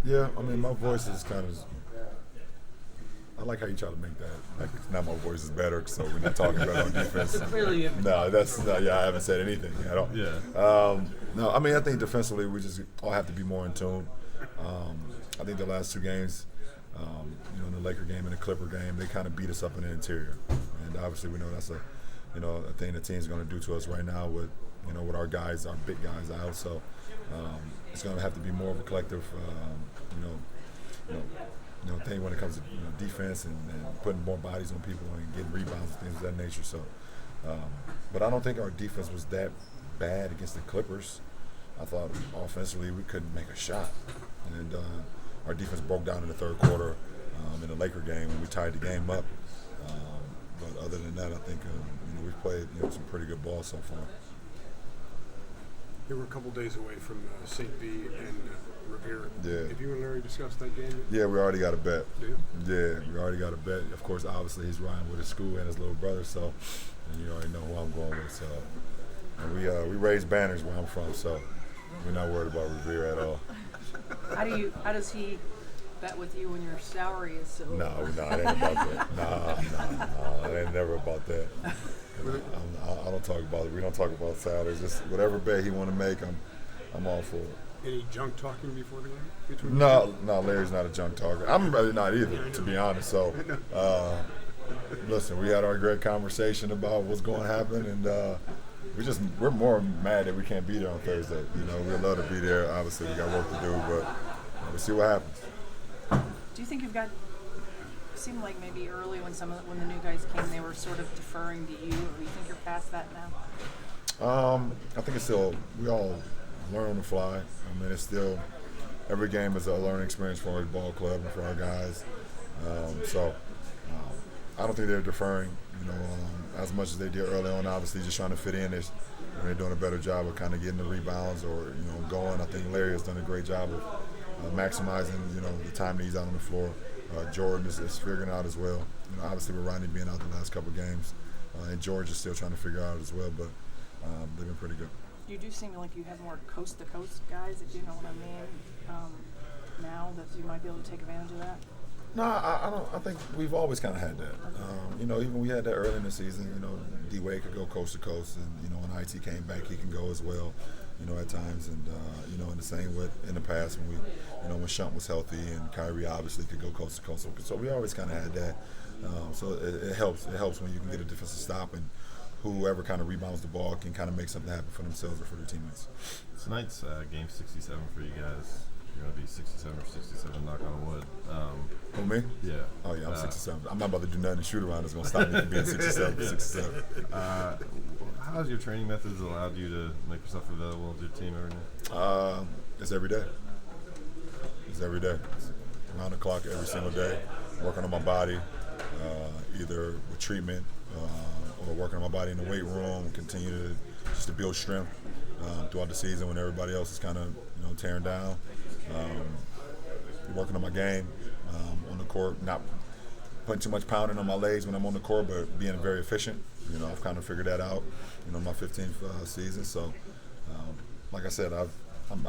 Yeah. I mean, my voice is kind of. I like how you try to make that. Like now, my voice is better, so we're not talking about on defense. Clearly, No, yeah. I haven't said anything at all. Yeah. No, I mean, I think defensively we just all have to be more in tune. I think the last two games, in the Laker game and the Clipper game, they kind of beat us up in the interior, and obviously we know that's a thing the team's going to do to us right now with our guys, our big guys out. So it's going to have to be more of a collective, thing when it comes to defense and putting more bodies on people and getting rebounds and things of that nature. So, but I don't think our defense was that bad against the Clippers. I thought offensively we couldn't make a shot, and our defense broke down in the third quarter in the Laker game when we tied the game up. But other than that, I think we've played some pretty good ball so far. They were a couple days away from St. B and Revere. Yeah. Have you and Larry discussed that game? Yeah, we already got a bet. Yeah. We already got a bet. Of course, obviously he's riding with his school and his little brother, so and you already know who I'm going with. So and we raise banners where I'm from, so we're not worried about Revere at all. How does he bet with you when your salary is so? No, it ain't about that. No, it ain't never about that. I don't talk about it. We don't talk about salaries. Just whatever bet he want to make, I'm all for it. Any junk talking before the game? No, Larry's not a junk talker. I'm really not either, to be honest. So, listen, we had our great conversation about what's going to happen, and we're more mad that we can't be there on Thursday. We'd love to be there. Obviously, we got work to do, but we'll see what happens. Do you think you've got? It seemed like maybe early when the new guys came, they were sort of deferring to you. Or do you think you're past that now? I think it's still we all learn on the fly. I mean, it's still every game is a learning experience for our ball club and for our guys. I don't think they're deferring, as much as they did early on. Obviously, just trying to fit in. They're doing a better job of kind of getting the rebounds or going. I think Larry has done a great job of maximizing the time that he's out on the floor. Jordan is figuring out as well. Obviously with Rodney being out the last couple of games, and George is still trying to figure out as well. But they've been pretty good. You do seem like you have more coast-to-coast guys, if you know what I mean, now that you might be able to take advantage of that? No, I don't. I think we've always kind of had that. Even we had that early in the season. D-Wade could go coast to coast, and when IT came back, he can go as well. At times, and in the same with in the past when when Shump was healthy and Kyrie obviously could go coast to coast. So we always kind of had that. So it helps. It helps when you can get a defensive stop and whoever kind of rebounds the ball can kind of make something happen for themselves or for their teammates. Tonight's game 67 for you guys. You're going to be 67 or 67, knock on wood. Who, me? Yeah. Oh, yeah, I'm 67. I'm not about to do nothing to shoot around that's going to stop me from being 67. How has your training methods allowed you to make yourself available to your team every night? It's every day. It's every day. It's around the clock every single day, working on my body, either with treatment or working on my body in the weight room, continue to build strength throughout the season when everybody else is kind of tearing down. Working on my game on the court, not putting too much pounding on my legs when I'm on the court, but being very efficient. I've kind of figured that out, my 15th season. So, like I said, I'm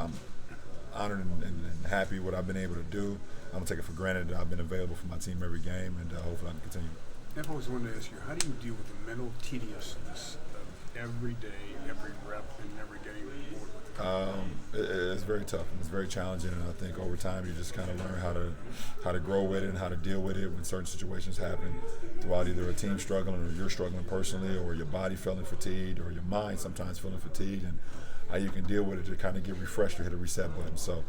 honored and happy what I've been able to do. I don't take it for granted that I've been available for my team every game, and hopefully I can continue. I've always wanted to ask you, how do you deal with the mental tediousness of every day, every rep, and never getting bored with it? It's very tough and it's very challenging, and I think over time you just kind of learn how to grow with it and how to deal with it when certain situations happen throughout either a team struggling or you're struggling personally or your body feeling fatigued or your mind sometimes feeling fatigued, and how you can deal with it to kind of get refreshed or hit a reset button. So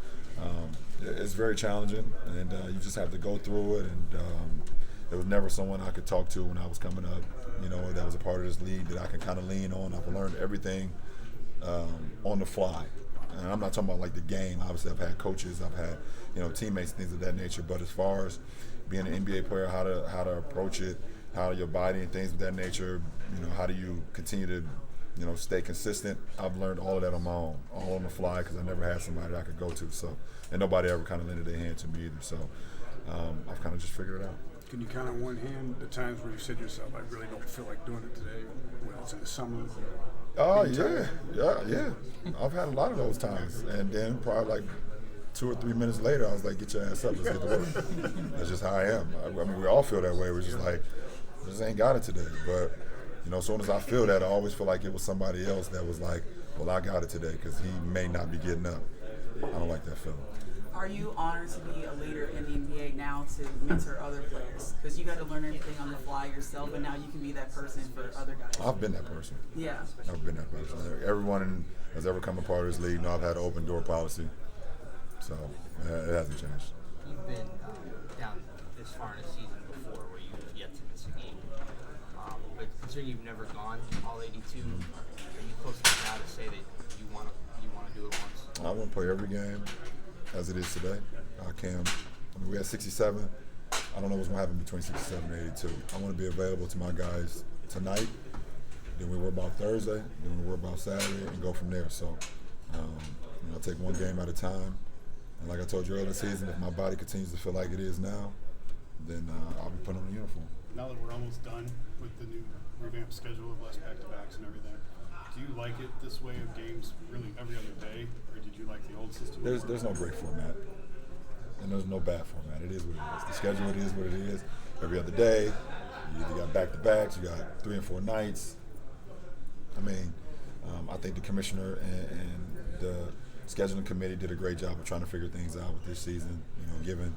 it's very challenging, and you just have to go through it, and there was never someone I could talk to when I was coming up, that was a part of this league that I can kind of lean on. I've learned everything on the fly. And I'm not talking about like the game. Obviously, I've had coaches, I've had teammates, things of that nature. But as far as being an NBA player, how to approach it, how your body and things of that nature, how do you continue to stay consistent? I've learned all of that on my own, all on the fly, because I never had somebody that I could go to. So, and nobody ever kind of lended their hand to me either. So, I've kind of just figured it out. Can you count on one hand the times where you said to yourself, I really don't feel like doing it today, whether it's in the summer? Oh, yeah. I've had a lot of those times. And then probably like 2 or 3 minutes later, I was like, get your ass up, let's get to work. That's just how I am. I mean, we all feel that way. We're just like, I just ain't got it today. But, as soon as I feel that, I always feel like it was somebody else that was like, well, I got it today because he may not be getting up. I don't like that feeling. Are you honored to be a leader in the NBA now to mentor other players? Because you got to learn everything on the fly yourself, and now you can be that person for other guys. I've been that person. Yeah. I've been that person. Everyone has ever come a part of this league. I've had an open door policy. So it hasn't changed. You've been down this far in a season before where you've yet to miss a game. But considering you've never gone all 82, are you close enough now to say that you want to do it once? I want to play every game as it is today. I can. We had 67. I don't know what's going to happen between 67 and 82. I want to be available to my guys tonight. Then we worry about Thursday. Then we worry about Saturday and go from there. So I'll take one game at a time. And like I told you earlier in the season, if my body continues to feel like it is now, then I'll be putting on a uniform. Now that we're almost done with the new revamped schedule of less back-to-backs and everything, do you like it this way of games really every other day, or did you like the old system? There's no great format, and there's no bad format. It is what it is. The schedule, it is what it is. Every other day, you either got back-to-backs, you got 3 and 4 nights. I mean, I think the commissioner and the scheduling committee did a great job of trying to figure things out with this season, given,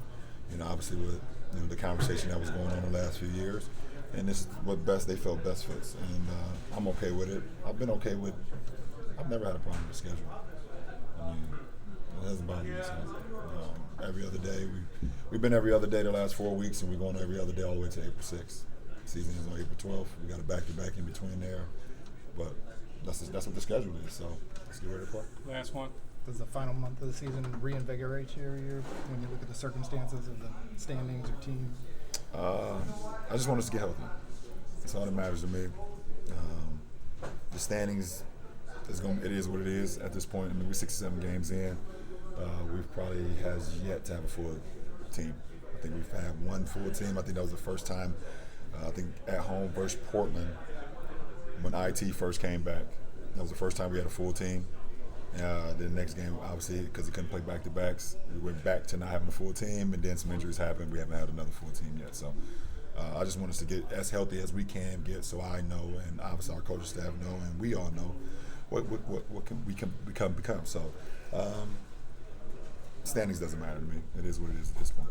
obviously with the conversation that was going on the last few years. And this is what they felt best fits. And I'm okay with it. I've never had a problem with the schedule. I mean, it hasn't bothered me. So, every other day, we've been every other day the last 4 weeks, and we're going every other day all the way to April 6th. Season is on April 12th. We got a back-to-back in between there. But that's what the schedule is, so let's get ready to play. Last one. Does the final month of the season reinvigorate you when you look at the circumstances of the standings or team? I just want us to get healthy. That's all that matters to me. The standings it is what it is at this point. I mean, we're 67 games in. We've probably has yet to have a full team. I think we've had one full team. I think that was the first time. I think at home versus Portland when IT first came back. That was the first time we had a full team. The next game, obviously, because he couldn't play back-to-backs, we went back to not having a full team, and then some injuries happened. We haven't had another full team yet. So I just want us to get as healthy as we can get, so I know, and obviously our coaching staff know, and we all know what can we can become. So standings doesn't matter to me. It is what it is at this point.